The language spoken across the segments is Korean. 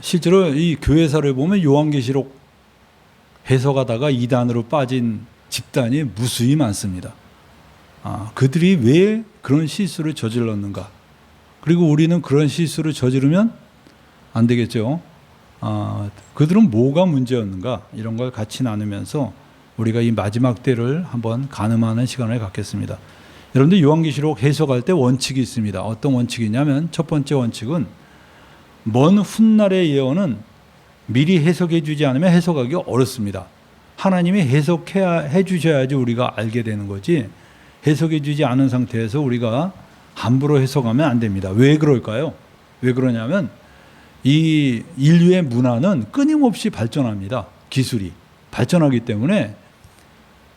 실제로 이 교회사를 보면 요한계시록 해석하다가 이단으로 빠진 집단이 무수히 많습니다. 그들이 왜 그런 실수를 저질렀는가? 그리고 우리는 그런 실수를 저지르면 안 되겠죠. 그들은 뭐가 문제였는가? 이런 걸 같이 나누면서 우리가 이 마지막 때를 한번 가늠하는 시간을 갖겠습니다. 여러분들 요한계시록 해석할 때 원칙이 있습니다. 어떤 원칙이냐면 첫 번째 원칙은 먼 훗날의 예언은 미리 해석해 주지 않으면 해석하기 어렵습니다. 하나님이 해석해 주셔야지 우리가 알게 되는 거지, 해석해 주지 않은 상태에서 우리가 함부로 해석하면 안 됩니다. 왜 그럴까요? 왜 그러냐면 이 인류의 문화는 끊임없이 발전합니다. 기술이 발전하기 때문에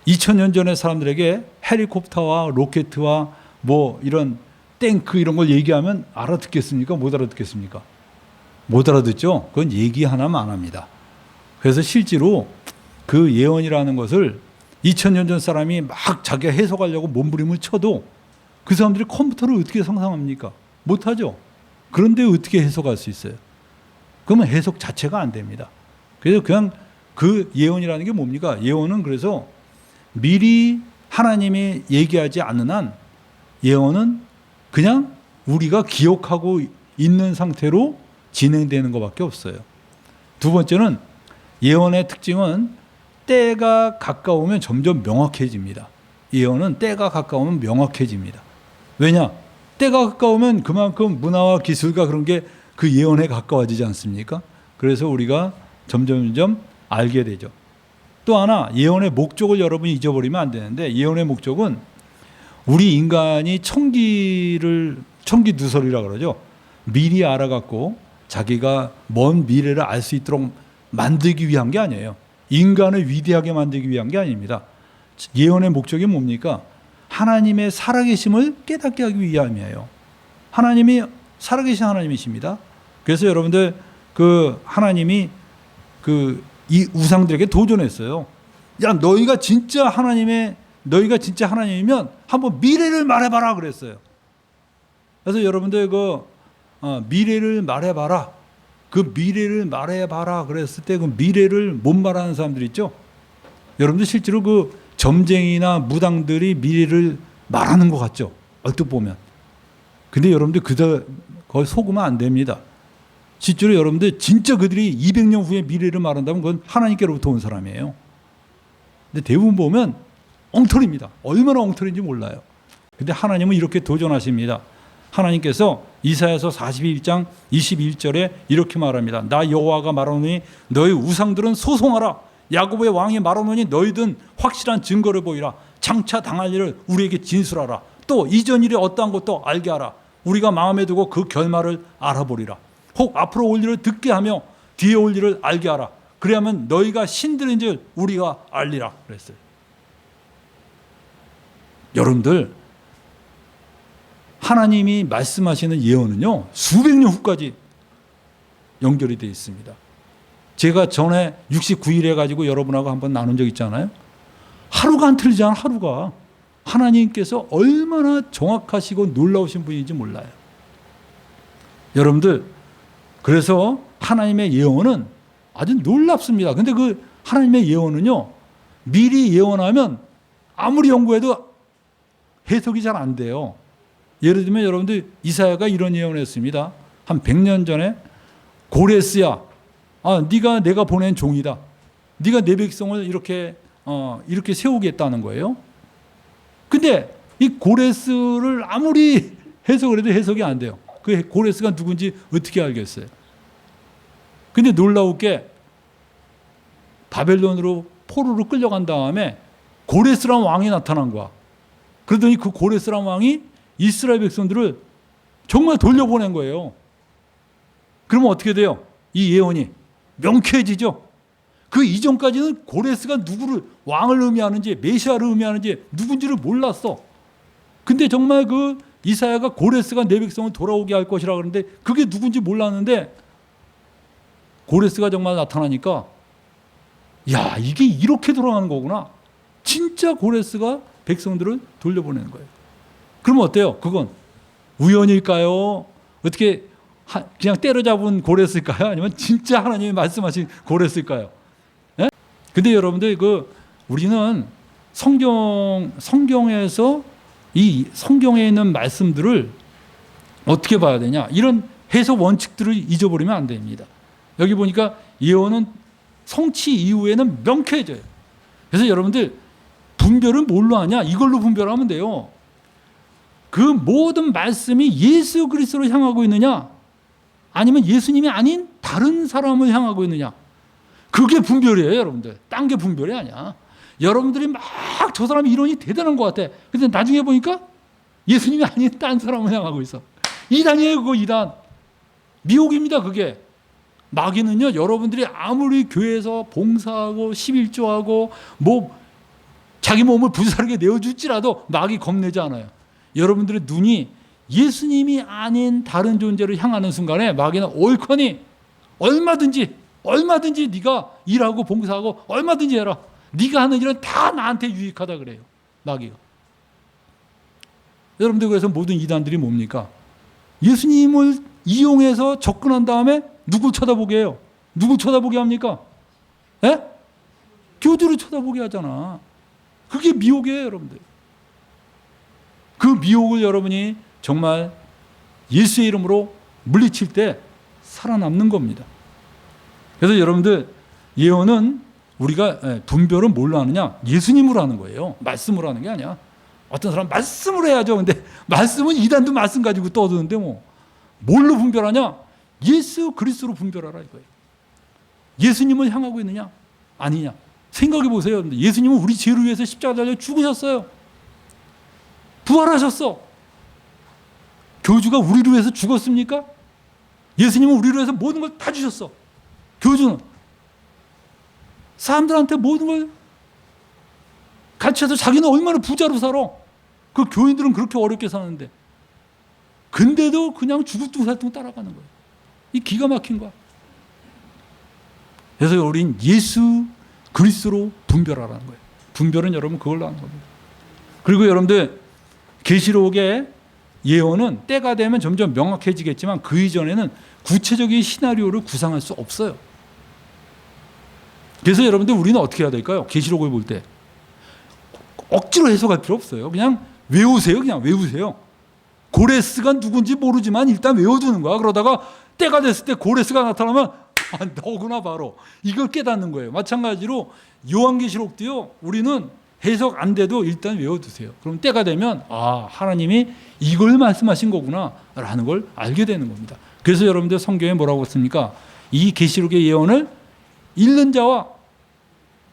2000년 전의 사람들에게 헬리콥터와 로켓과 뭐 이런 탱크 이런 걸 얘기하면 알아듣겠습니까? 못 알아듣겠습니까? 못 알아듣죠? 그건 얘기 하나만 안 합니다. 그래서 실제로 그 예언이라는 것을 2000년 전 사람이 막 자기가 해석하려고 몸부림을 쳐도 그 사람들이 컴퓨터를 어떻게 상상합니까? 못하죠. 그런데 어떻게 해석할 수 있어요? 그러면 해석 자체가 안 됩니다. 그래서 그냥 그 예언이라는 게 뭡니까? 예언은 그래서 미리 하나님이 얘기하지 않는 한 예언은 그냥 우리가 기억하고 있는 상태로 진행되는 것밖에 없어요. 두 번째는 예언의 특징은 때가 가까우면 점점 명확해집니다. 예언은 때가 가까우면 명확해집니다. 왜냐? 때가 가까우면 그만큼 문화와 기술과 그런 게 그 예언에 가까워지지 않습니까? 그래서 우리가 점점 알게 되죠. 또 하나, 예언의 목적을 여러분이 잊어버리면 안 되는데, 예언의 목적은 우리 인간이 청기누설이라 그러죠. 미리 알아갖고 자기가 먼 미래를 알 수 있도록 만들기 위한 게 아니에요. 인간을 위대하게 만들기 위한 게 아닙니다. 예언의 목적이 뭡니까? 하나님의 살아계심을 깨닫게 하기 위함이에요. 하나님이 살아계신 하나님이십니다. 그래서 여러분들 그 하나님이 이 우상들에게 도전했어요. 야, 너희가 진짜 하나님이면 한번 미래를 말해봐라 그랬어요. 그래서 여러분들 미래를 말해봐라. 그 미래를 말해봐라 그랬을 때 그 미래를 못 말하는 사람들 있죠. 여러분들 실제로 그 점쟁이나 무당들이 미래를 말하는 것 같죠. 얼핏 보면. 근데 여러분들 거기 속으면 안 됩니다. 실제로 여러분들 진짜 그들이 200년 후에 미래를 말한다면 그건 하나님께로부터 온 사람이에요. 근데 대부분 보면 엉터리입니다. 얼마나 엉터리인지 몰라요. 근데 하나님은 이렇게 도전하십니다. 하나님께서 이사야서 41장 21절에 이렇게 말합니다. 나 여호와가 말하노니 너희 우상들은 소송하라. 야곱의 왕이 말하노니 너희든 확실한 증거를 보이라. 장차 당할 일을 우리에게 진술하라. 또 이전 일이 어떠한 것도 알게 하라. 우리가 마음에 두고 그 결말을 알아보리라. 혹 앞으로 올 일을 듣게 하며 뒤에 올 일을 알게 하라. 그래야만 너희가 신들인 줄 우리가 알리라 그랬어요. 여러분들, 하나님이 말씀하시는 예언은요 수백 년 후까지 연결이 되어 있습니다. 제가 전에 69일 해가지고 여러분하고 한번 나눈 적 있잖아요. 하루가 안 틀리잖아. 하루가. 하나님께서 얼마나 정확하시고 놀라우신 분인지 몰라요. 여러분들, 그래서 하나님의 예언은 아주 놀랍습니다. 근데 그 하나님의 예언은요 미리 예언하면 아무리 연구해도 해석이 잘 안 돼요. 예를 들면 여러분들 이사야가 이런 예언을 했습니다. 한 100년 전에 고레스야, 네가 내가 보낸 종이다. 네가 내 백성을 이렇게 세우겠다는 거예요. 근데 이 고레스를 아무리 해석을 해도 해석이 안 돼요. 그 고레스가 누군지 어떻게 알겠어요? 근데 놀라우게 바벨론으로 포로로 끌려간 다음에 고레스란 왕이 나타난 거야. 그러더니 그 고레스란 왕이 이스라엘 백성들을 정말 돌려보낸 거예요. 그러면 어떻게 돼요? 이 예언이 명쾌해지죠. 그 이전까지는 고레스가 누구를 왕을 의미하는지 메시아를 의미하는지 누군지를 몰랐어. 근데 정말 그 이사야가 고레스가 내 백성을 돌아오게 할 것이라 그러는데 그게 누군지 몰랐는데 고레스가 정말 나타나니까 야, 이게 이렇게 돌아가는 거구나. 진짜 고레스가 백성들을 돌려보내는 거예요. 그러면 어때요? 그건 우연일까요? 어떻게 그냥 때려잡은 고랬을까요? 아니면 진짜 하나님이 말씀하신 고랬을까요? 예? 근데 여러분들 우리는 성경에서 이 성경에 있는 말씀들을 어떻게 봐야 되냐? 이런 해석 원칙들을 잊어버리면 안 됩니다. 여기 보니까 예언은 성취 이후에는 명쾌해져요. 그래서 여러분들 분별은 뭘로 하냐? 이걸로 분별하면 돼요. 그 모든 말씀이 예수 그리스도로 향하고 있느냐? 아니면 예수님이 아닌 다른 사람을 향하고 있느냐? 그게 분별이에요, 여러분들. 딴 게 분별이 아니야. 여러분들이 막 저 사람 이론이 대단한 것 같아. 근데 나중에 보니까 예수님이 아닌 딴 사람을 향하고 있어. 이단이에요, 그거 이단. 미혹입니다, 그게. 마귀는요, 여러분들이 아무리 교회에서 봉사하고 11조하고 뭐 자기 몸을 부사르게 내어줄지라도 마귀 겁내지 않아요. 여러분들의 눈이 예수님이 아닌 다른 존재를 향하는 순간에 마귀는 옳거니 얼마든지 네가 일하고 봉사하고 얼마든지 해라. 네가 하는 일은 다 나한테 유익하다 그래요, 마귀가. 여러분들 그래서 모든 이단들이 뭡니까? 예수님을 이용해서 접근한 다음에 누굴 쳐다보게 해요? 누굴 쳐다보게 합니까? 예? 교주를 쳐다보게 하잖아. 그게 미혹이에요, 여러분들. 그 미혹을 여러분이 정말 예수의 이름으로 물리칠 때 살아남는 겁니다. 그래서 여러분들 예언은 우리가 분별은 뭘로 하느냐? 예수님으로 하는 거예요. 말씀으로 하는 게 아니야. 어떤 사람 말씀으로 해야죠. 근데 말씀은 이단도 말씀 가지고 떠드는데 뭘로 분별하냐? 예수 그리스도로 분별하라 이거예요. 예수님을 향하고 있느냐? 아니냐? 생각해 보세요. 예수님은 우리 죄를 위해서 십자가 달려 죽으셨어요. 부활하셨어. 교주가 우리를 위해서 죽었습니까? 예수님은 우리를 위해서 모든 걸 다 주셨어. 교주는 사람들한테 모든 걸 가르쳐서 자기는 얼마나 부자로 살아. 그 교인들은 그렇게 어렵게 사는데 근데도 그냥 죽을둥살둥 따라가는 거예요. 이 기가 막힌 거야. 그래서 우린 예수 그리스도로 분별하라는 거예요. 분별은 여러분 그걸로 하는 겁니다. 그리고 여러분들 계시록의 예언은 때가 되면 점점 명확해지겠지만 그 이전에는 구체적인 시나리오를 구상할 수 없어요. 그래서 여러분들 우리는 어떻게 해야 될까요? 계시록을 볼 때 억지로 해석할 필요 없어요. 그냥 외우세요. 그냥 외우세요. 고레스가 누군지 모르지만 일단 외워두는 거야. 그러다가 때가 됐을 때 고레스가 나타나면 너구나 바로 이걸 깨닫는 거예요. 마찬가지로 요한계시록도요. 우리는 해석 안 돼도 일단 외워두세요. 그럼 때가 되면 하나님이 이걸 말씀하신 거구나 라는 걸 알게 되는 겁니다. 그래서 여러분들 성경에 뭐라고 했습니까? 이 계시록의 예언을 읽는 자와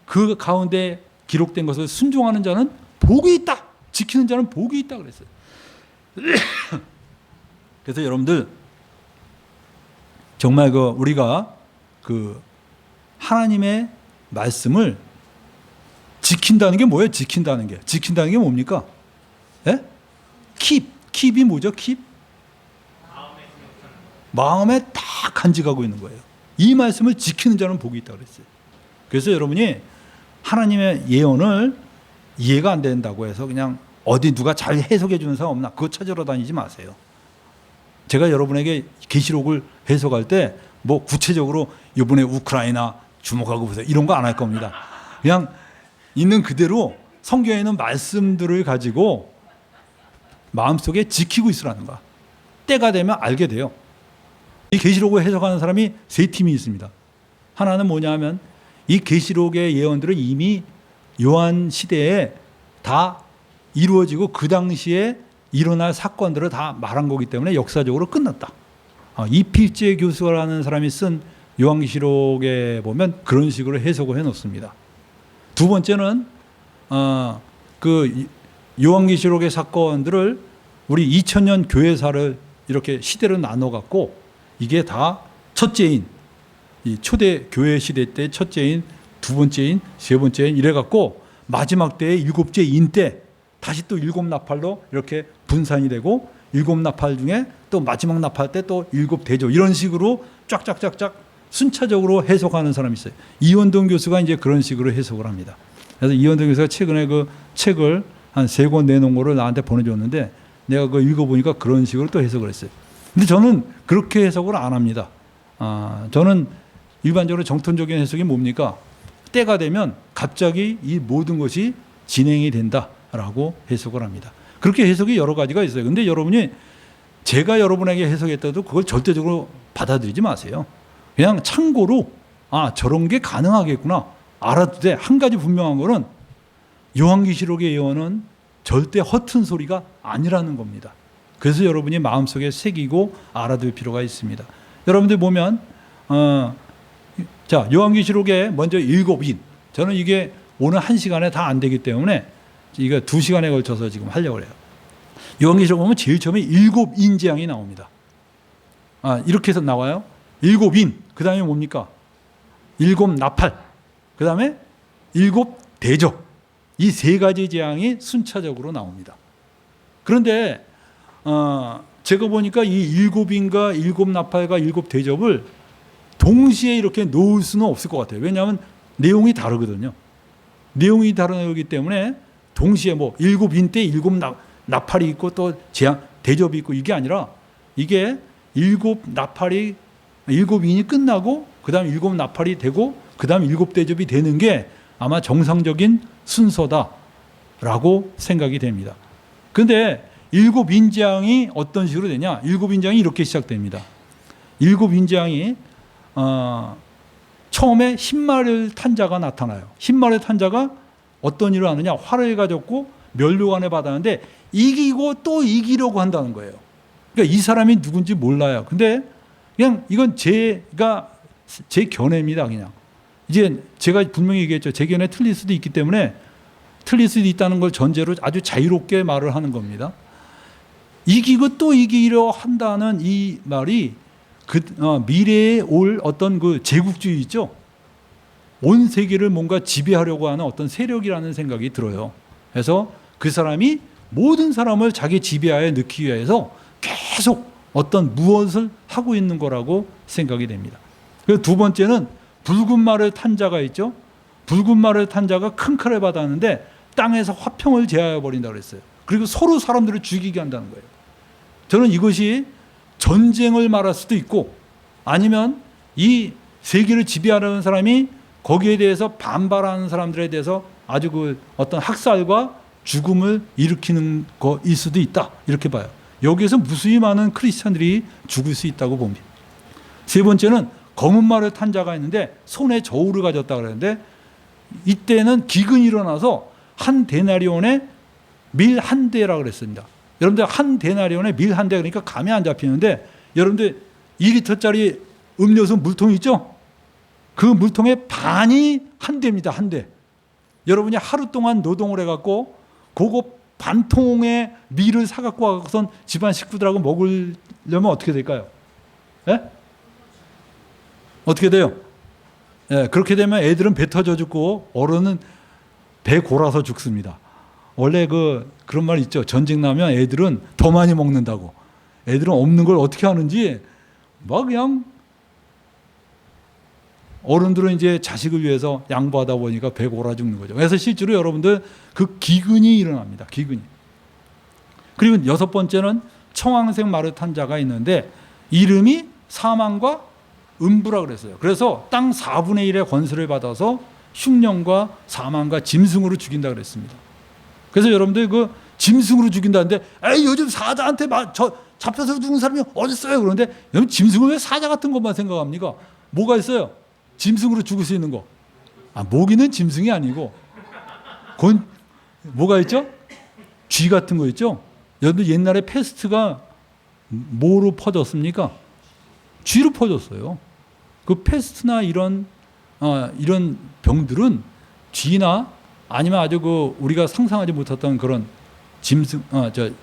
그 가운데 기록된 것을 순종하는 자는 복이 있다. 지키는 자는 복이 있다 그랬어요. 그래서 여러분들 정말 우리가 하나님의 말씀을 지킨다는 게 뭐예요? 지킨다는 게 뭡니까? 예? 킵이 뭐죠? 킵? 마음에 다 간직하고 있는 거예요. 이 말씀을 지키는 자는 복이 있다 그랬어요. 그래서 여러분이 하나님의 예언을 이해가 안 된다고 해서 그냥 어디 누가 잘 해석해 주는 사람 없나? 그거 찾으러 다니지 마세요. 제가 여러분에게 계시록을 해석할 때 뭐 구체적으로 이번에 우크라이나 주목하고 보세요. 이런 거 안 할 겁니다. 그냥 있는 그대로 성경에 있는 말씀들을 가지고 마음속에 지키고 있으라는 거야. 때가 되면 알게 돼요. 이 계시록을 해석하는 사람이 세 팀이 있습니다. 하나는 뭐냐 하면 이 계시록의 예언들은 이미 요한 시대에 다 이루어지고 그 당시에 일어날 사건들을 다 말한 거기 때문에 역사적으로 끝났다. 이필재 교수라는 사람이 쓴 요한계시록에 보면 그런 식으로 해석을 해놓습니다. 두 번째는 그 요한계시록의 사건들을 우리 2000년 교회사를 이렇게 시대로 나눠갖고 이게 다 첫째인 이 초대 교회 시대 때 첫째인, 두 번째인, 세 번째인 이래갖고 마지막 때의 일곱째인 때 다시 또 일곱 나팔로 이렇게 분산이 되고 일곱 나팔 중에 또 마지막 나팔 때 또 일곱 대조 이런 식으로 쫙쫙쫙쫙 순차적으로 해석하는 사람이 있어요. 이원동 교수가 이제 그런 식으로 해석을 합니다. 그래서 이원동 교수가 최근에 그 책을 한 3권 내놓은 거를 나한테 보내줬는데 내가 그거 읽어보니까 그런 식으로 또 해석을 했어요. 근데 저는 그렇게 해석을 안 합니다. 저는 일반적으로 정통적인 해석이 뭡니까? 때가 되면 갑자기 이 모든 것이 진행이 된다라고 해석을 합니다. 그렇게 해석이 여러 가지가 있어요. 근데 여러분이 제가 여러분에게 해석했다도 그걸 절대적으로 받아들이지 마세요. 그냥 참고로 저런 게 가능하겠구나 알아도 돼. 한 가지 분명한 거는 요한계시록의 예언은 절대 허튼 소리가 아니라는 겁니다. 그래서 여러분이 마음속에 새기고 알아둘 필요가 있습니다. 여러분들 보면 자, 요한계시록에 먼저 7인. 저는 이게 오늘 1시간에 다 안 되기 때문에 이거 2시간에 걸쳐서 지금 하려고 해요. 요한계시록 보면 제일 처음에 7인 재앙이 나옵니다. 이렇게 해서 나와요. 7인. 그 다음에 뭡니까? 7 나팔. 그 다음에 7 대접. 이 3가지 재앙이 순차적으로 나옵니다. 그런데 제가 보니까 이 7인과 7 나팔과 7 대접을 동시에 이렇게 놓을 수는 없을 것 같아요. 왜냐하면 내용이 다르거든요. 내용이 다르기 때문에 동시에 뭐 7인 때 7 나팔이 있고 또 재앙 대접이 있고 이게 아니라 이게 7 나팔이 7인이 끝나고 그 다음 7 나팔이 되고 그 다음 7 대접이 되는 게 아마 정상적인 순서다라고 생각이 됩니다. 그런데 7인 재앙이 어떤 식으로 되냐? 7인 재앙이 이렇게 시작됩니다. 7인 재앙이 처음에 흰말을 탄 자가 나타나요. 흰말을 탄 자가 어떤 일을 하느냐? 활을 가졌고 면류관을 받았는데 이기고 또 이기려고 한다는 거예요. 그러니까 이 사람이 누군지 몰라요. 근데 그냥 이건 제 견해입니다. 그냥 이제 제가 분명히 얘기했죠. 제 견해 틀릴 수도 있기 때문에 틀릴 수도 있다는 걸 전제로 아주 자유롭게 말을 하는 겁니다. 이기고 또 이기려 한다는 이 말이 미래에 올 어떤 그 제국주의 있죠. 온 세계를 뭔가 지배하려고 하는 어떤 세력이라는 생각이 들어요. 그래서 그 사람이 모든 사람을 자기 지배하에 넣기 위해서 계속 어떤 무엇을 하고 있는 거라고 생각이 됩니다. 그리고 두 번째는 붉은 말을 탄 자가 있죠. 붉은 말을 탄 자가 큰 칼을 받았는데 땅에서 화평을 제하여 버린다고 그랬어요. 그리고 서로 사람들을 죽이게 한다는 거예요. 저는 이것이 전쟁을 말할 수도 있고 아니면 이 세계를 지배하려는 사람이 거기에 대해서 반발하는 사람들에 대해서 아주 그 어떤 학살과 죽음을 일으키는 거일 수도 있다. 이렇게 봐요. 여기에서 무수히 많은 크리스찬들이 죽을 수 있다고 봅니다. 세 번째는 검은 말을 탄 자가 있는데 손에 저울을 가졌다 그러는데 이때는 기근이 일어나서 한 데나리온에 밀 한 대라고 그랬습니다. 여러분들 한 데나리온에 밀 한 대 그러니까 감이 안 잡히는데 여러분들 2리터짜리 음료수 물통 있죠? 그 물통의 반이 한 대입니다. 한 대. 여러분이 하루 동안 노동을 해갖고 그거 반 통의 밀을 사갖고 와서선 집안 식구들하고 먹으려면 어떻게 될까요? 예? 어떻게 돼요? 예, 그렇게 되면 애들은 배 터져 죽고 어른은 배 골아서 죽습니다. 원래 그런 말 있죠. 전쟁 나면 애들은 더 많이 먹는다고. 애들은 없는 걸 어떻게 하는지 막 그냥 어른들은 이제 자식을 위해서 양보하다 보니까 배 골아 죽는 거죠. 그래서 실제로 여러분들 그 기근이 일어납니다. 기근이. 그리고 6번째는 청황색 말을 탄 자가 있는데 이름이 사망과 음부라 그랬어요. 그래서 땅 4분의 1의 권세를 받아서 흉년과 사망과 짐승으로 죽인다 그랬습니다. 그래서 여러분들 그 짐승으로 죽인다는데 에이 요즘 사자한테 잡혀서 죽은 사람이 어디 있어요? 그런데 여러분 짐승은 왜 사자 같은 것만 생각합니까? 뭐가 있어요? 짐승으로 죽을 수 있는 거. 모기는 짐승이 아니고 뭐가 있죠? 쥐 같은 거 있죠? 여러분들 옛날에 패스트가 뭐로 퍼졌습니까? 쥐로 퍼졌어요. 그 패스트나 이런 병들은 쥐나 아니면 아주 우리가 상상하지 못했던 그런 짐승,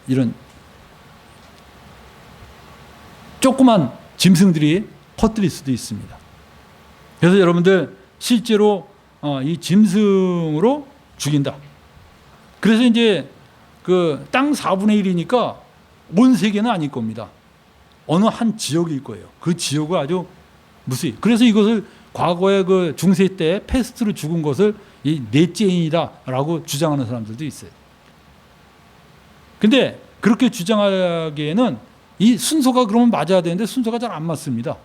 이런 조그만 짐승들이 퍼뜨릴 수도 있습니다. 그래서 여러분들 실제로 이 짐승으로 죽인다. 그래서 이제 그 땅 4분의 1이니까 온 세계는 아닐 겁니다. 어느 한 지역일 거예요. 그 지역을 아주 무수히. 그래서 이것을 과거에 그 중세 때 패스트로 죽은 것을 이 넷째인이다라고 주장하는 사람들도 있어요. 근데 그렇게 주장하기에는 이 순서가 그러면 맞아야 되는데 순서가 잘 안 맞습니다.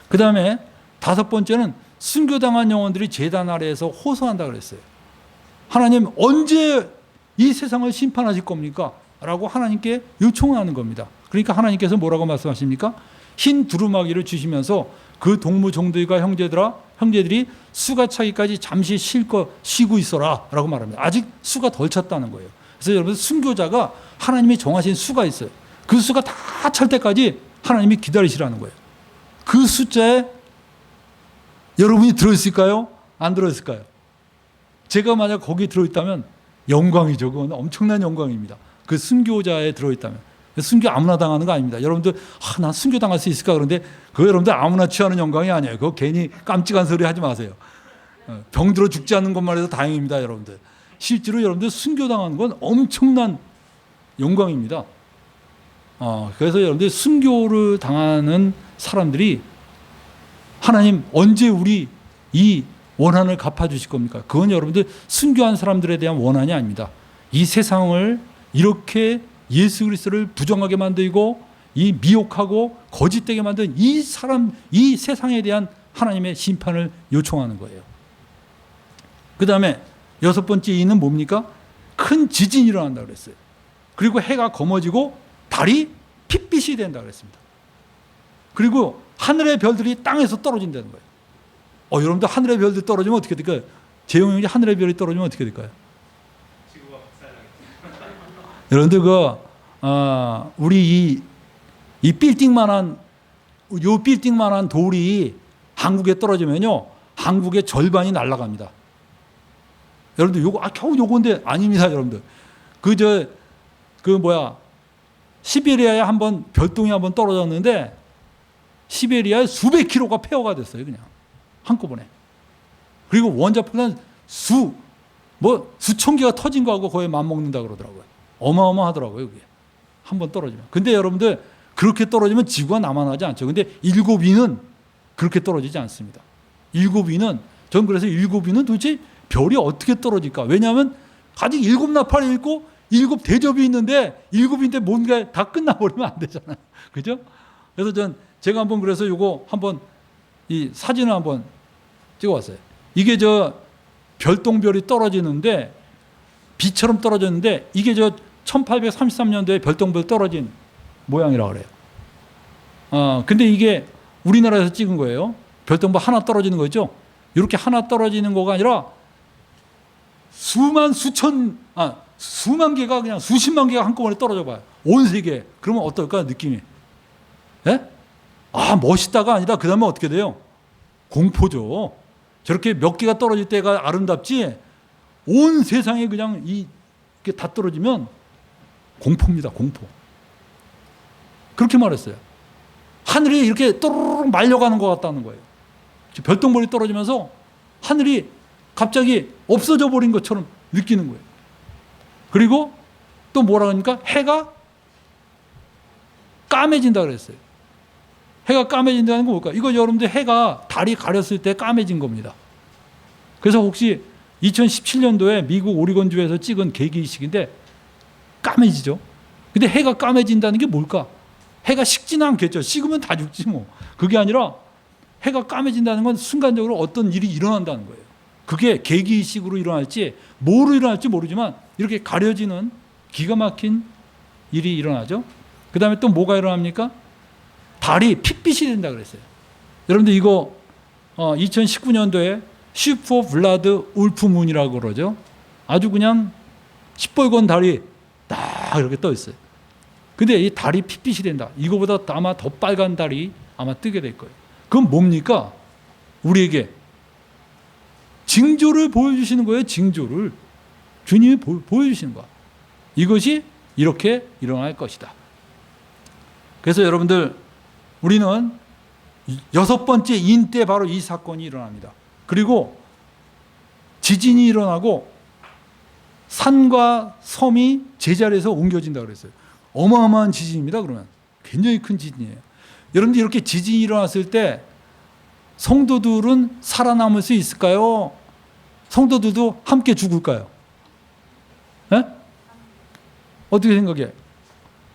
그 다음에 5번째는 순교당한 영혼들이 제단 아래에서 호소한다 그랬어요. 하나님 언제 이 세상을 심판하실 겁니까? 라고 하나님께 요청하는 겁니다. 그러니까 하나님께서 뭐라고 말씀하십니까? 흰 두루마기를 주시면서 그 동무 종들과 형제들이 수가 차기까지 잠시 쉬고 있어라 라고 말합니다. 아직 수가 덜 찼다는 거예요. 그래서 여러분 순교자가 하나님이 정하신 수가 있어요. 그 수가 다 찰 때까지 하나님이 기다리시라는 거예요. 그 숫자에 여러분이 들어있을까요? 안 들어있을까요? 제가 만약 거기에 들어있다면 영광이죠. 그건 엄청난 영광입니다. 그 순교자에 들어있다면. 순교 아무나 당하는 거 아닙니다. 여러분들 난 순교 당할 수 있을까? 그런데 그거 여러분들 아무나 취하는 영광이 아니에요. 그거 괜히 깜찍한 소리 하지 마세요. 병들어 죽지 않는 것만 해도 다행입니다. 여러분들. 실제로 여러분들 순교 당하는 건 엄청난 영광입니다. 그래서 여러분들 순교를 당하는 사람들이 하나님 언제 우리 이 원한을 갚아주실 겁니까? 그건 여러분들 순교한 사람들에 대한 원한이 아닙니다. 이 세상을 이렇게 예수 그리스도를 부정하게 만들고 이 미혹하고 거짓되게 만든 이 세상에 대한 하나님의 심판을 요청하는 거예요. 그 다음에 6번째 이는 뭡니까? 큰 지진이 일어난다 그랬어요. 그리고 해가 검어지고 달이 핏빛이 된다 그랬습니다. 그리고 하늘의 별들이 땅에서 떨어진다는 거예요. 여러분들 하늘의 별들이 떨어지면 어떻게 될까요? 재용이 형제 하늘의 별이 떨어지면 어떻게 될까요? 지구가 박살나겠죠. 여러분들 우리 이 빌딩만한 돌이 한국에 떨어지면요, 한국의 절반이 날아갑니다. 여러분들 겨우 요건데 아닙니다, 여러분들. 시베리아에 한번 별똥이 한번 떨어졌는데 시베리아에 수백 킬로가 폐허가 됐어요, 그냥 한꺼번에. 그리고 원자폭탄 수천 개가 터진 거하고 거의 맞먹는다 그러더라고요. 어마어마하더라고요, 그게. 한번 떨어지면. 근데 여러분들 그렇게 떨어지면 지구가 남아나지 않죠. 근데 7위는 그렇게 떨어지지 않습니다. 7위는 전 그래서 7위는 도대체 별이 어떻게 떨어질까? 왜냐하면 아직 7나팔이 있고 7대접이 있는데 7인데 뭔가 다 끝나버리면 안 되잖아요. 그죠? 그래서 제가 한번 그래서 요거 한번 이 사진을 한번 찍어왔어요. 이게 별똥별이 떨어지는데 비처럼 떨어졌는데 이게 1833년도에 별똥별 떨어진 모양이라 그래요. 근데 이게 우리나라에서 찍은 거예요. 별똥별 하나 떨어지는 거죠. 이렇게 하나 떨어지는 거가 아니라 수만 개가 그냥 수십만 개가 한꺼번에 떨어져 봐요. 온 세계. 그러면 어떨까 느낌이? 예? 멋있다가 아니라 그 다음에 어떻게 돼요? 공포죠. 저렇게 몇 개가 떨어질 때가 아름답지 온 세상에 그냥 이게 다 떨어지면 공포입니다. 공포. 그렇게 말했어요. 하늘이 이렇게 또르륵 말려가는 것 같다는 거예요. 별똥별이 떨어지면서 하늘이 갑자기 없어져 버린 것처럼 느끼는 거예요. 그리고 또 뭐라 그러니까 해가 까매진다 그랬어요. 해가 까매진다는 건 뭘까? 이거 여러분들 해가 달이 가렸을 때 까매진 겁니다. 그래서 혹시 2017년도에 미국 오리곤주에서 찍은 계기이식인데 까매지죠. 근데 해가 까매진다는 게 뭘까? 해가 식지는 않겠죠. 식으면 다 죽지 뭐. 그게 아니라 해가 까매진다는 건 순간적으로 어떤 일이 일어난다는 거예요. 그게 계기이식으로 일어날지 뭐로 일어날지 모르지만 이렇게 가려지는 기가 막힌 일이 일어나죠. 그 다음에 또 뭐가 일어납니까? 달이 핏빛이 된다 그랬어요. 여러분들 이거 2019년도에 슈퍼 블라드 울프문이라고 그러죠. 아주 그냥 시뻘건 달이 딱 이렇게 떠 있어요. 근데 이 달이 핏빛이 된다. 이거보다 아마 더 빨간 달이 아마 뜨게 될 거예요. 그건 뭡니까? 우리에게 징조를 보여주시는 거예요. 징조를. 주님이 보여주시는 거야. 이것이 이렇게 일어날 것이다. 그래서 여러분들 우리는 6번째 인 때 바로 이 사건이 일어납니다. 그리고 지진이 일어나고 산과 섬이 제자리에서 옮겨진다고 그랬어요. 어마어마한 지진입니다. 그러면 굉장히 큰 지진이에요. 여러분들 이렇게 지진이 일어났을 때 성도들은 살아남을 수 있을까요? 성도들도 함께 죽을까요? 네? 어떻게 생각해?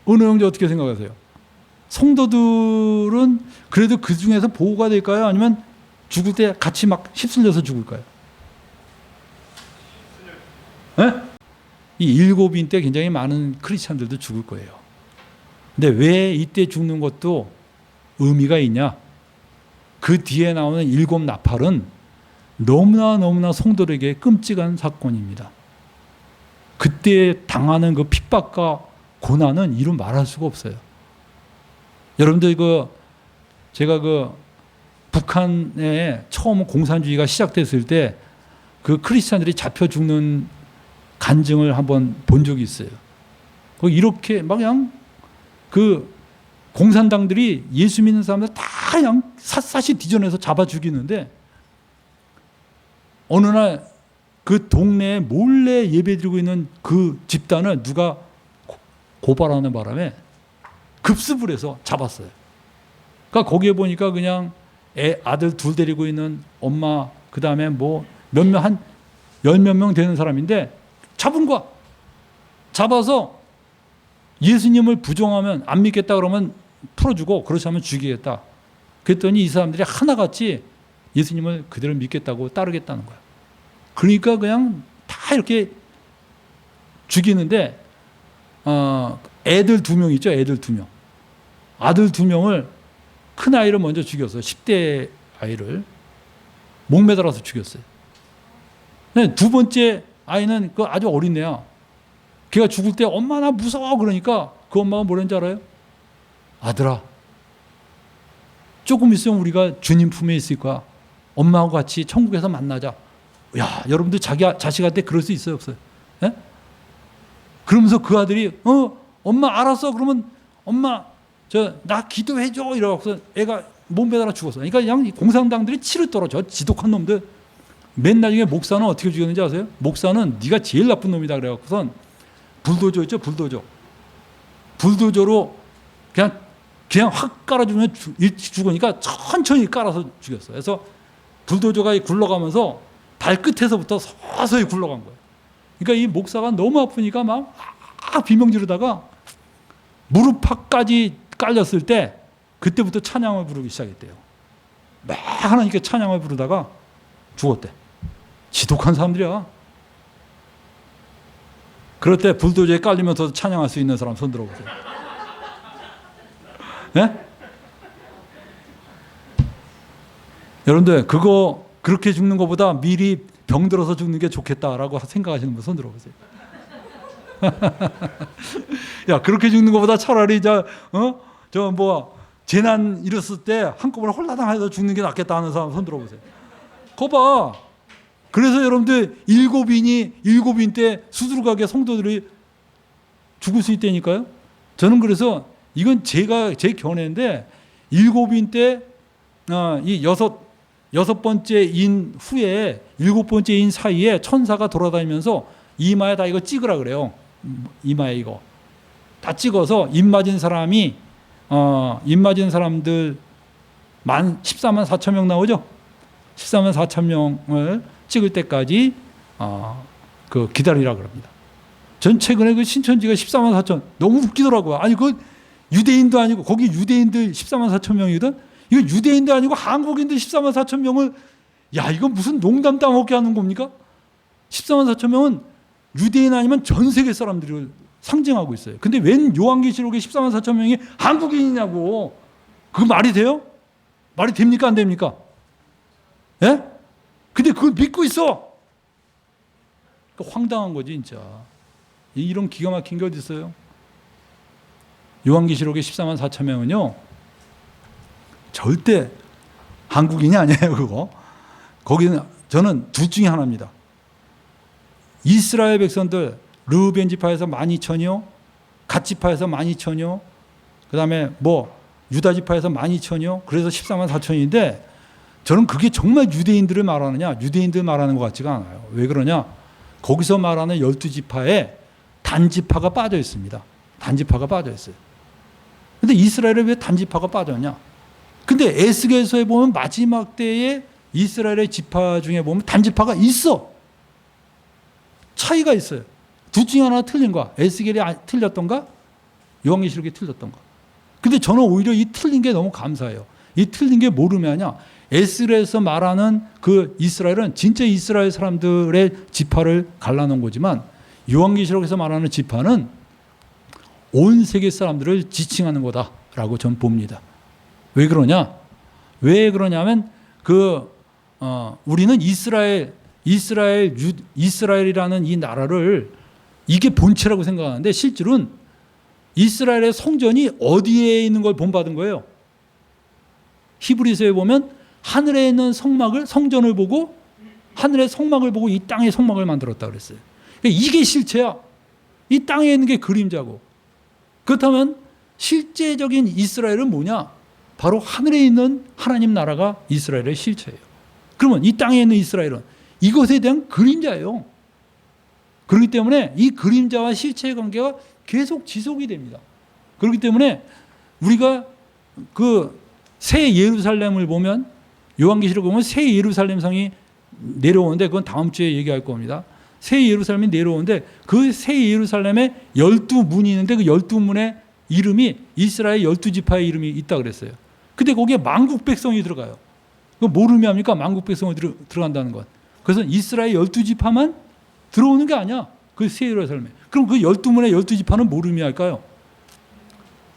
은호 형제 어떻게 생각하세요? 성도들은 그래도 그 중에서 보호가 될까요? 아니면 죽을 때 같이 막 휩쓸려서 죽을까요? 네? 이 일곱인 때 굉장히 많은 크리스찬들도 죽을 거예요. 근데 왜 이때 죽는 것도 의미가 있냐? 그 뒤에 나오는 일곱 나팔은 너무나 성도들에게 끔찍한 사건입니다. 그때 당하는 그 핍박과 고난은 이루 말할 수가 없어요. 여러분들 제가 북한에 처음 공산주의가 시작됐을 때 그 크리스찬들이 잡혀 죽는 간증을 한번 본 적이 있어요. 이렇게 막 그냥 그 공산당들이 예수 믿는 사람들 다 그냥 샅샅이 뒤져내서 잡아 죽이는데 어느 날 그 동네에 몰래 예배드리고 있는 그 집단을 누가 고발하는 바람에 급습을 해서 잡았어요. 그러니까 거기에 보니까 그냥 아들 둘 데리고 있는 엄마, 그 다음에 뭐 한 열 몇 명 되는 사람인데 잡은 거야. 잡아서 예수님을 부정하면 안 믿겠다 그러면 풀어주고 그렇지 않으면 죽이겠다. 그랬더니 이 사람들이 하나같이 예수님을 그대로 믿겠다고 따르겠다는 거야. 그러니까 그냥 다 이렇게 죽이는데 애들 2명 있죠. 애들 2명. 아들 2명을 큰 아이를 먼저 죽였어요. 10대 아이를 목매달아서 죽였어요. 두 번째 아이는 그 아주 어린 애야. 걔가 죽을 때 엄마 나 무서워 그러니까 그 엄마가 뭐랬는지 알아요? 아들아, 조금 있으면 우리가 주님 품에 있을 거야. 엄마하고 같이 천국에서 만나자. 야, 여러분들 자식한테 그럴 수 있어요, 없어요? 예? 그러면서 그 아들이 엄마 알았어. 그러면 엄마 나 기도해줘 이러고서 애가 몸 매달아 죽었어. 그러니까 그냥 공산당들이 치를 떨어져. 지독한 놈들. 맨 나중에 목사는 어떻게 죽였는지 아세요? 목사는 네가 제일 나쁜 놈이다 그래갖고선 불도저 있죠, 불도저로 그냥 확 깔아주면 죽으니까 천천히 깔아서 죽였어. 그래서 불도저가 굴러가면서 발끝에서부터 서서히 굴러간 거예요. 그러니까 이 목사가 너무 아프니까 막 비명 지르다가 무릎팍까지 깔렸을 때 그때부터 찬양을 부르기 시작했대요. 막 하나님께 찬양을 부르다가 죽었대. 지독한 사람들이야. 그럴 때 불도저에 깔리면서 찬양할 수 있는 사람 손 들어보세요. 네? 여러분들 그렇게 죽는 것보다 미리 병들어서 죽는 게 좋겠다라고 생각하시는 분 손 들어보세요. 야, 그렇게 죽는 것보다 차라리 재난 일었을 때 한꺼번에 홀라당해서 죽는 게 낫겠다 하는 사람 손 들어보세요. 거 봐. 그래서 여러분들 일곱인 때 수두룩하게 성도들이 죽을 수 있다니까요. 저는 그래서 이건 제 견해인데 일곱인 때 이 여섯 번째 인 후에 일곱 번째 인 사이에 천사가 돌아다니면서 이마에 다 이거 찍으라 그래요. 이마에 이거 다 찍어서 입 맞은 사람들 14만 4천 명 나오죠. 14만 4천 명을 찍을 때까지 기다리라 그럽니다. 전 최근에 그 신천지가 14만 4천 너무 웃기더라고요. 아니 그 유대인도 아니고 거기 유대인들 14만 4천 명이거든. 이거 유대인도 아니고 한국인들 14만 4천 명을 이건 무슨 농담 따먹게 하는 겁니까? 14만 4천 명은 유대인 아니면 전 세계 사람들을 상징하고 있어요. 근데 웬 요한계시록에 14만 4천 명이 한국인이냐고. 그거 말이 돼요? 말이 됩니까? 안 됩니까? 예? 근데 그걸 믿고 있어. 황당한 거지 진짜. 이런 기가 막힌 게 어디 있어요? 요한계시록의 14만 4천 명은요 절대 한국인이 아니에요. 그거 거기는 저는 둘 중에 하나입니다. 이스라엘 백성들 르우벤 지파에서 12,000이요, 갓 지파에서 12,000이요, 그 다음에 유다 지파에서 12,000이요. 그래서 14만 4천인데 저는 그게 정말 유대인들을 말하느냐, 유대인들 말하는 것 같지가 않아요. 왜 그러냐? 거기서 말하는 12지파에 단지파가 빠져 있습니다. 단지파가 빠져 있어요. 근데 이스라엘에 왜 단지파가 빠졌냐? 근데 에스겔서에 보면 마지막 때에 이스라엘의 지파 중에 보면 단지파가 있어. 차이가 있어요. 둘 중에 하나 틀린 거야. 에스겔이 틀렸던가? 요한계시록이 틀렸던가? 근데 저는 오히려 이 틀린 게 너무 감사해요. 이 틀린 게 뭐르냐냐? 에스겔에서 말하는 그 이스라엘은 진짜 이스라엘 사람들의 지파를 갈라놓은 거지만 요한계시록에서 말하는 지파는 온 세계 사람들을 지칭하는 거다라고 저는 봅니다. 왜 그러냐? 왜 그러냐면 우리는 이스라엘이라는 이 나라를 이게 본체라고 생각하는데 실제로는 이스라엘의 성전이 어디에 있는 걸 본받은 거예요. 히브리서에 보면 하늘에 있는 성전을 보고 하늘의 성막을 보고 이 땅의 성막을 만들었다 그랬어요. 그러니까 이게 실체야. 이 땅에 있는 게 그림자고. 그렇다면 실제적인 이스라엘은 뭐냐? 바로 하늘에 있는 하나님 나라가 이스라엘의 실체예요. 그러면 이 땅에 있는 이스라엘은 이것에 대한 그림자예요. 그렇기 때문에 이 그림자와 실체의 관계가 계속 지속이 됩니다. 그렇기 때문에 우리가 그 새 예루살렘을 보면 요한계시록 보면 새 예루살렘 성이 내려오는데 그건 다음 주에 얘기할 겁니다. 새 예루살렘이 내려오는데 그 새 예루살렘에 12문이 있는데 그 12문의 이름이 이스라엘 12지파의 이름이 있다 그랬어요. 근데 거기에 만국 백성이 들어가요. 그거 뭘 의미합니까? 만국 백성이 들어간다는 건. 그래서 이스라엘 12지파만 들어오는 게 아니야. 그 새 예루살렘에. 그럼 그 12문의 12지파는 뭘 의미할까요?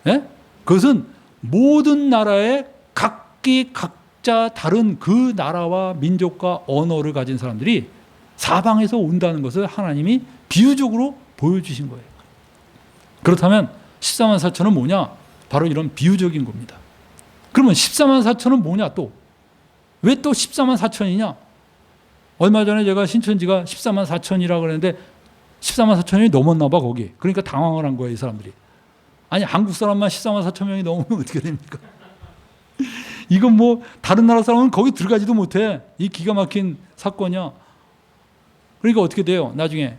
예? 그것은 모든 나라의 각자 다른 그 나라와 민족과 언어를 가진 사람들이 사방에서 온다는 것을 하나님이 비유적으로 보여주신 거예요. 그렇다면 14만 4천은 뭐냐? 바로 이런 비유적인 겁니다. 그러면 14만 4천은 뭐냐 또? 왜 또 14만 4천이냐? 얼마 전에 제가 신천지가 14만 4천이라고 그랬는데 14만 4천이 넘었나 봐 거기. 그러니까 당황을 한 거예요 이 사람들이. 아니 한국 사람만 14만 4천 명이 넘으면 어떻게 됩니까? 이건 뭐 다른 나라 사람은 거기 들어가지도 못해. 이 기가 막힌 사건이야. 그러니까 어떻게 돼요? 나중에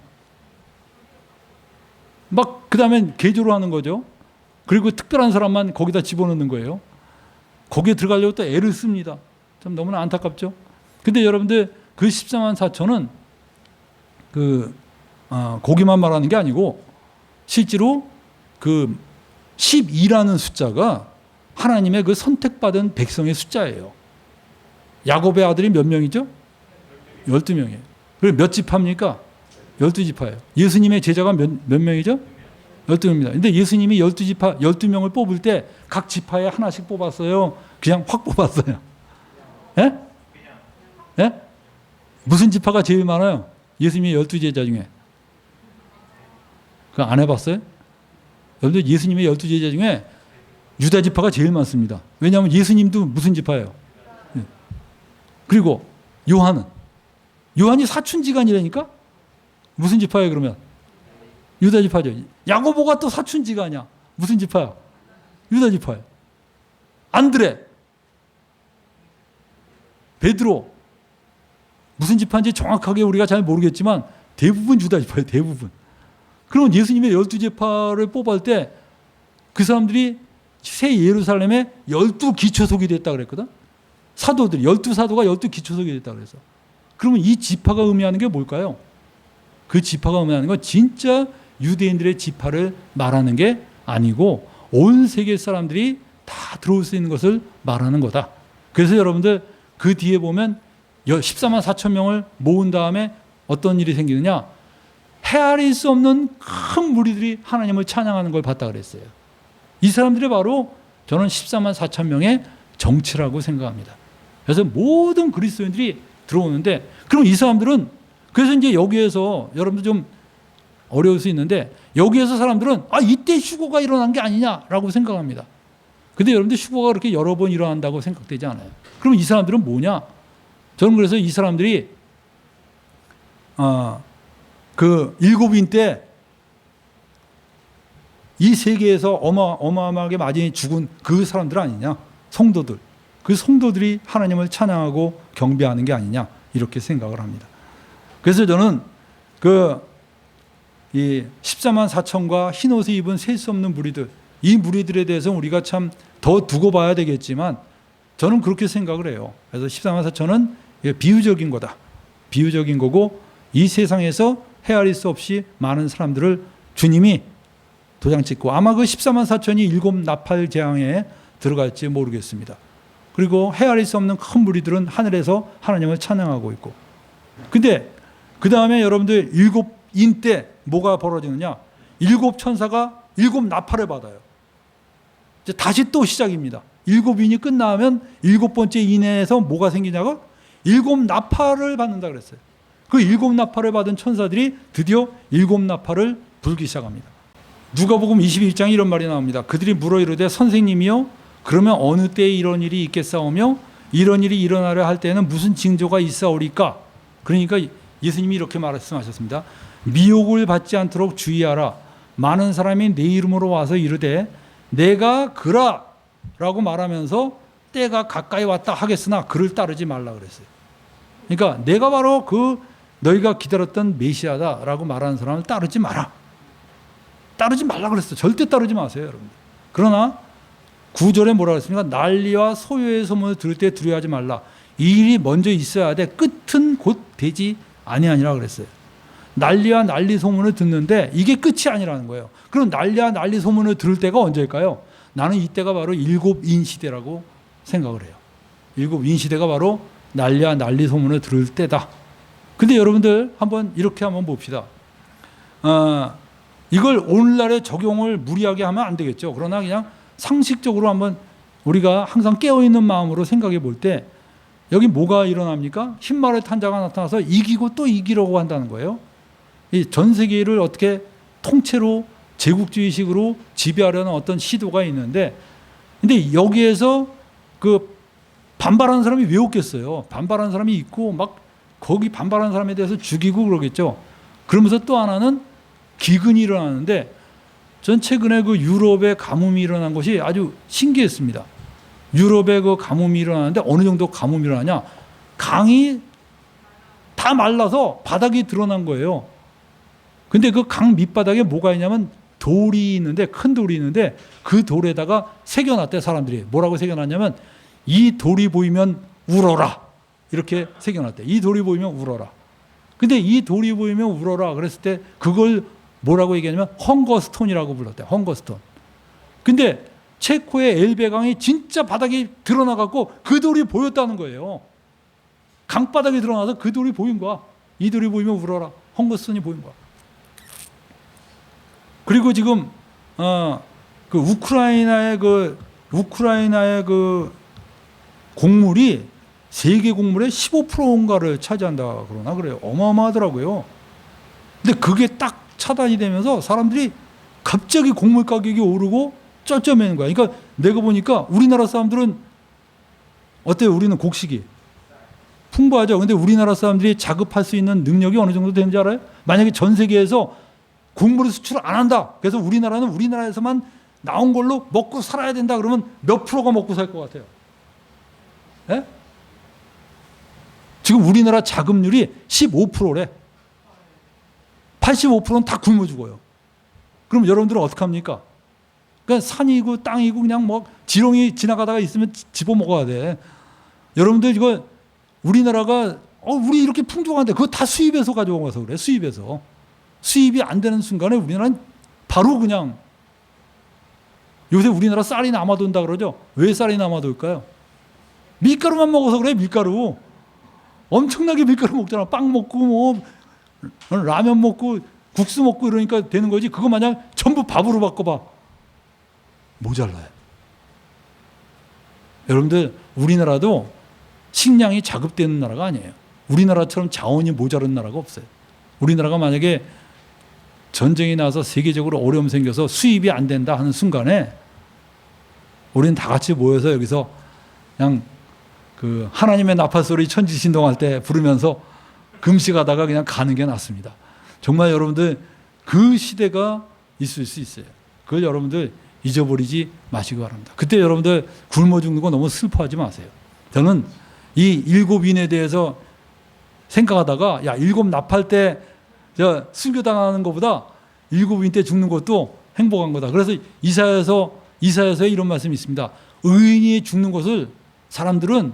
막 그 다음엔 개조를 하는 거죠. 그리고 특별한 사람만 거기다 집어넣는 거예요. 거기에 들어가려고 또 애를 씁니다. 참 너무나 안타깝죠. 근데 여러분들 그 14만 4천은 거기만 말하는 게 아니고 실제로 그 12라는 숫자가 하나님의 그 선택받은 백성의 숫자예요. 야곱의 아들이 몇 명이죠? 12명이에요. 그리고 몇 지파입니까? 12지파예요. 예수님의 제자가 몇 명이죠? 12명입니다. 근데 예수님이 12지파, 12명을 뽑을 때 각 지파에 하나씩 뽑았어요? 그냥 확 뽑았어요? 예? 예? 무슨 지파가 제일 많아요? 예수님의 12제자 중에. 그거 안 해봤어요? 여러분들 예수님의 12제자 중에 유다 지파가 제일 많습니다. 왜냐하면 예수님도 무슨 지파예요? 예. 그리고 요한이 사춘지간이라니까? 무슨 지파예요 그러면? 유다 지파죠. 야고보가 또 사춘지간이야. 무슨 지파야? 유다 지파예요. 안드레, 베드로 무슨 지파인지 정확하게 우리가 잘 모르겠지만 대부분 유다 지파예요. 대부분. 그러면 예수님의 12지파를 뽑을 때 그 사람들이 새 예루살렘에 12기초속이 됐다 그랬거든. 사도들이 12사도가 12기초속이 됐다 그래서. 그러면 이 지파가 의미하는 게 뭘까요? 그 지파가 의미하는 건 진짜 유대인들의 지파를 말하는 게 아니고 온 세계 사람들이 다 들어올 수 있는 것을 말하는 거다. 그래서 여러분들 그 뒤에 보면 14만 4천 명을 모은 다음에 어떤 일이 생기느냐? 헤아릴 수 없는 큰 무리들이 하나님을 찬양하는 걸 봤다 그랬어요. 이 사람들이 바로 저는 14만 4천 명의 정치라고 생각합니다. 그래서 모든 그리스도인들이 들어오는데 그럼 이 사람들은 그래서 이제 여기에서 여러분들 좀 어려울 수 있는데 여기에서 사람들은 이때 휴거가 일어난 게 아니냐라고 생각합니다. 근데 여러분들 휴거가 그렇게 여러 번 일어난다고 생각되지 않아요. 그럼 이 사람들은 뭐냐? 저는 그래서 이 사람들이 그 일곱인 때 이 세계에서 어마어마하게 많이 죽은 그 사람들 아니냐? 성도들. 그 성도들이 하나님을 찬양하고 경배하는 게 아니냐? 이렇게 생각을 합니다. 그래서 저는 이 14만 4천과 흰옷을 입은 셀 수 없는 무리들, 이 무리들에 대해서 우리가 참 더 두고 봐야 되겠지만 저는 그렇게 생각을 해요. 그래서 14만 4천은 비유적인 거다. 비유적인 거고 이 세상에서 헤아릴 수 없이 많은 사람들을 주님이 도장 찍고 아마 그 14만 4천이 일곱 나팔 재앙에 들어갈지 모르겠습니다. 그리고 헤아릴 수 없는 큰 무리들은 하늘에서 하나님을 찬양하고 있고. 근데 그 다음에 여러분들 일곱 인 때 뭐가 벌어지느냐? 일곱 천사가 일곱 나팔을 받아요. 이제 다시 또 시작입니다. 일곱 인이 끝나면 일곱 번째 인에서 뭐가 생기냐고? 일곱 나팔을 받는다 그랬어요. 그 일곱 나팔을 받은 천사들이 드디어 일곱 나팔을 불기 시작합니다. 누가복음 21장에 이런 말이 나옵니다. 그들이 물어 이르되 선생님이요 그러면 어느 때에 이런 일이 있겠사오며 이런 일이 일어나려 할 때에는 무슨 징조가 있사오리까? 그러니까 예수님이 이렇게 말씀하셨습니다. 미혹을 받지 않도록 주의하라. 많은 사람이 내 이름으로 와서 이르되 내가 그라 라고 말하면서 때가 가까이 왔다 하겠으나 그를 따르지 말라 그랬어요. 그러니까 내가 바로 그 너희가 기다렸던 메시아다라고 말하는 사람을 따르지 마라. 따르지 말라 그랬어요. 절대 따르지 마세요, 여러분. 그러나 9절에 뭐라 그랬습니까? 난리와 소요의 소문을 들을 때 두려워하지 말라. 이 일이 먼저 있어야 돼. 끝은 곧 되지 아니하니라 그랬어요. 난리와 난리 소문을 듣는데 이게 끝이 아니라는 거예요. 그럼 난리와 난리 소문을 들을 때가 언제일까요? 나는 이때가 바로 일곱인 시대라고 생각을 해요. 일곱인 시대가 바로 난리와 난리 소문을 들을 때다. 근데 여러분들 한번 이렇게 한번 봅시다. 이걸 오늘날에 적용을 무리하게 하면 안 되겠죠. 그러나 그냥 상식적으로 한번 우리가 항상 깨어있는 마음으로 생각해 볼 때 여기 뭐가 일어납니까? 흰말을 탄 자가 나타나서 이기고 또 이기려고 한다는 거예요. 이 전 세계를 어떻게 통째로 제국주의식으로 지배하려는 어떤 시도가 있는데, 근데 여기에서 그 반발하는 사람이 왜 없겠어요? 반발하는 사람이 있고 막 거기 반발하는 사람에 대해서 죽이고 그러겠죠. 그러면서 또 하나는 기근이 일어나는데, 전 최근에 그 유럽의 가뭄이 일어난 것이 아주 신기했습니다. 유럽의 그 가뭄이 일어나는데 어느 정도 가뭄이 일어나냐? 강이 다 말라서 바닥이 드러난 거예요. 근데 그 강 밑바닥에 뭐가 있냐면 돌이 있는데, 큰 돌이 있는데 그 돌에다가 새겨놨대, 사람들이. 뭐라고 새겨놨냐면 이 돌이 보이면 울어라, 이렇게 새겨놨대. 이 돌이 보이면 울어라. 근데 이 돌이 보이면 울어라 그랬을 때 그걸 뭐라고 얘기하냐면 헝거스톤이라고 불렀대. 헝거스톤. 근데 체코의 엘베강이 진짜 바닥이 드러나갖고 그 돌이 보였다는 거예요. 강바닥이 드러나서 그 돌이 보인 거야. 이 돌이 보이면 울어라. 헝거스톤이 보인 거야. 그리고 지금 그 우크라이나의 그 곡물이 세계 곡물의 15%인가를 차지한다 그러나 그래요. 어마어마하더라고요. 근데 그게 딱 차단이 되면서 사람들이 갑자기 곡물 가격이 오르고 쩔쩔매는 거야. 그러니까 내가 보니까 우리나라 사람들은 어때요? 우리는 곡식이 풍부하죠. 근데 우리나라 사람들이 자급할 수 있는 능력이 어느 정도 되는지 알아요? 만약에 전 세계에서 곡물을 수출을 안 한다. 그래서 우리나라는 우리나라에서만 나온 걸로 먹고 살아야 된다. 그러면 몇 프로가 먹고 살 것 같아요? 예? 지금 우리나라 자급률이 15%래. 85%는 다 굶어 죽어요. 그럼 여러분들은 어떻게 합니까? 그러니까 산이고 땅이고 그냥 뭐 지렁이 지나가다가 있으면 집어 먹어야 돼. 여러분들 이거 우리나라가 우리 이렇게 풍족한데 그거 다 수입해서 가져와서 그래. 수입해서. 수입이 안 되는 순간에 우리나라는 바로 그냥, 요새 우리나라 쌀이 남아돈다 그러죠. 왜 쌀이 남아돌까요? 밀가루만 먹어서 그래. 밀가루 엄청나게 밀가루 먹잖아. 빵 먹고 뭐 라면 먹고 국수 먹고 이러니까 되는 거지. 그거 마냥 전부 밥으로 바꿔봐, 모자라요. 여러분들 우리나라도 식량이 자급되는 나라가 아니에요. 우리나라처럼 자원이 모자른 나라가 없어요. 우리나라가 만약에 전쟁이 나서 세계적으로 어려움 생겨서 수입이 안 된다 하는 순간에 우리는 다 같이 모여서 여기서 그냥 그 하나님의 나팔소리 천지신동할 때 부르면서 금식하다가 그냥 가는 게 낫습니다. 정말 여러분들 그 시대가 있을 수 있어요. 그걸 여러분들 잊어버리지 마시기 바랍니다. 그때 여러분들 굶어 죽는 거 너무 슬퍼하지 마세요. 저는 이 일곱인에 대해서 생각하다가 일곱 나팔 때 순교당하는 것보다 일곱인 때 죽는 것도 행복한 거다. 그래서 이사야서에 이런 말씀이 있습니다. 의인이 죽는 것을 사람들은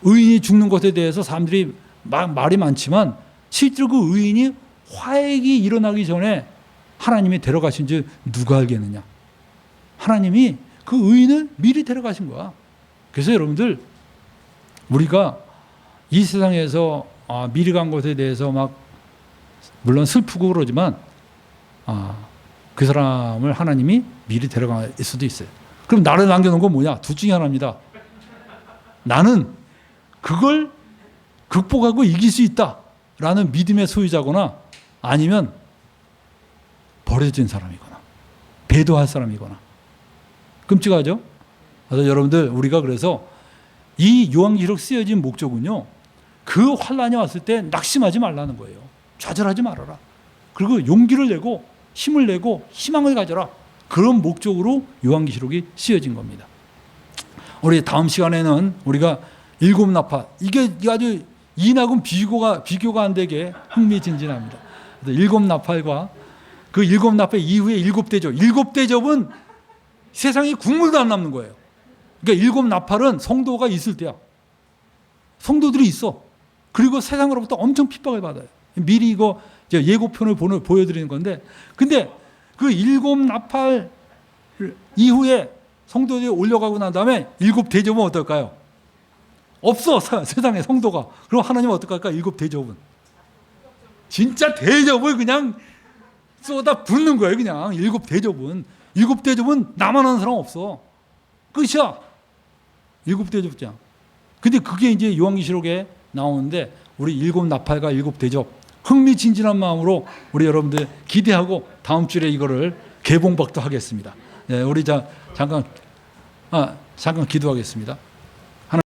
의인이 죽는 것에 대해서 사람들이 말이 많지만 실제로 그 의인이 화액이 일어나기 전에 하나님이 데려가신 줄 누가 알겠느냐. 하나님이 그 의인을 미리 데려가신 거야. 그래서 여러분들 우리가 이 세상에서 미리 간 것에 대해서 막 물론 슬프고 그러지만 그 사람을 하나님이 미리 데려갈 수도 있어요. 그럼 나를 남겨놓은 건 뭐냐? 둘 중에 하나입니다. 나는 그걸 극복하고 이길 수 있다라는 믿음의 소유자거나 아니면 버려진 사람이거나 배도할 사람이거나. 끔찍하죠? 그래서 여러분들 우리가 그래서 이 요한계시록 쓰여진 목적은요, 그 환란이 왔을 때 낙심하지 말라는 거예요. 좌절하지 말아라. 그리고 용기를 내고 힘을 내고 희망을 가져라. 그런 목적으로 요한계시록이 쓰여진 겁니다. 우리 다음 시간에는 우리가 일곱 나팔, 이게 아주 이낙은 비교가 안 되게 흥미진진합니다. 일곱 나팔과 그 일곱 나팔 이후에 일곱 대접. 일곱 대접은 세상에 국물도 안 남는 거예요. 그러니까 일곱 나팔은 성도가 있을 때야. 성도들이 있어. 그리고 세상으로부터 엄청 핍박을 받아요. 미리 이거 예고편을 보여드리는 건데, 근데 그 일곱 나팔 이후에 성도들이 올려가고 난 다음에 일곱 대접은 어떨까요? 없어, 세상에 성도가. 그럼 하나님은 어떡할까? 일곱 대접은 진짜 대접을 그냥 쏟아 붓는 거예요. 그냥 일곱 대접은 나만 하는 사람 없어. 끝이야. 일곱 대접장. 근데 그게 이제 요한계시록에 나오는데, 우리 일곱 나팔과 일곱 대접 흥미진진한 마음으로 우리 여러분들 기대하고 다음 주에 이거를 개봉박도 하겠습니다. 네, 우리 잠깐 기도하겠습니다.